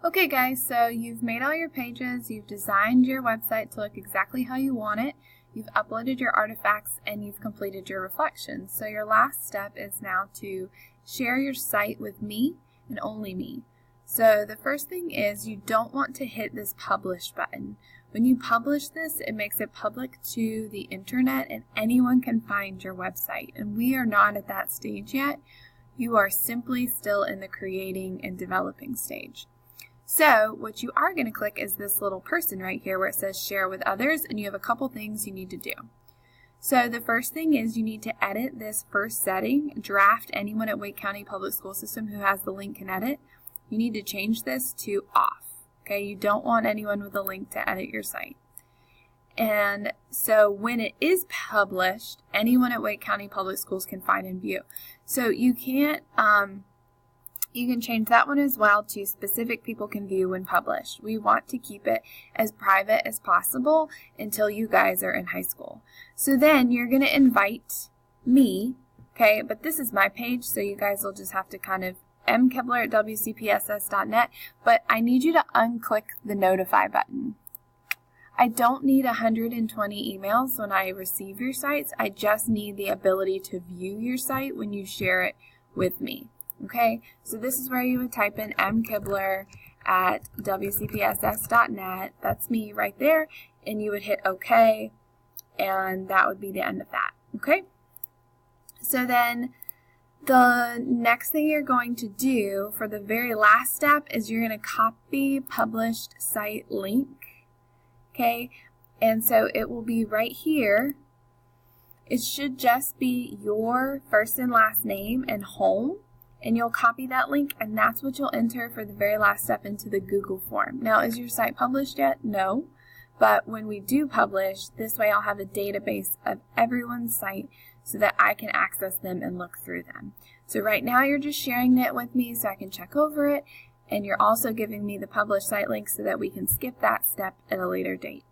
Okay guys, so you've made all your pages, you've designed your website to look exactly how you want it, you've uploaded your artifacts, and you've completed your reflections. So your last step is now to share your site with me and only me. So the first thing is you don't want to hit this publish button. When you publish this, it makes it public to the internet and anyone can find your website. And we are not at that stage yet. You are simply still in the creating and developing stage. So what you are going to click is this little person right here where it says share with others, and you have a couple things you need to do. So the first thing is you need to edit this first setting, draft anyone at Wake County Public School System who has the link can edit. You need to change this to off. Okay, you don't want anyone with a link to edit your site. And so when it is published, anyone at Wake County Public Schools can find and view. So you can't you can change that one as well to specific people can view when published. We want to keep it as private as possible until you guys are in high school. So then you're going to invite me, okay, but this is my page, so you guys will just have to kind of mkibler@wcpss.net, but I need you to unclick the notify button. I don't need 120 emails when I receive your sites. I just need the ability to view your site when you share it with me. Okay, so this is where you would type in mkibler@wcpss.net. That's me right there, and you would hit OK, and that would be the end of that. Okay, so then the next thing you're going to do for the very last step is you're going to copy published site link. Okay, and so it will be right here. It should just be your first and last name and home. And you'll copy that link, and that's what you'll enter for the very last step into the Google form. Now, is your site published yet? No. But when we do publish, this way I'll have a database of everyone's site so that I can access them and look through them. So right now you're just sharing it with me so I can check over it, and you're also giving me the published site link so that we can skip that step at a later date.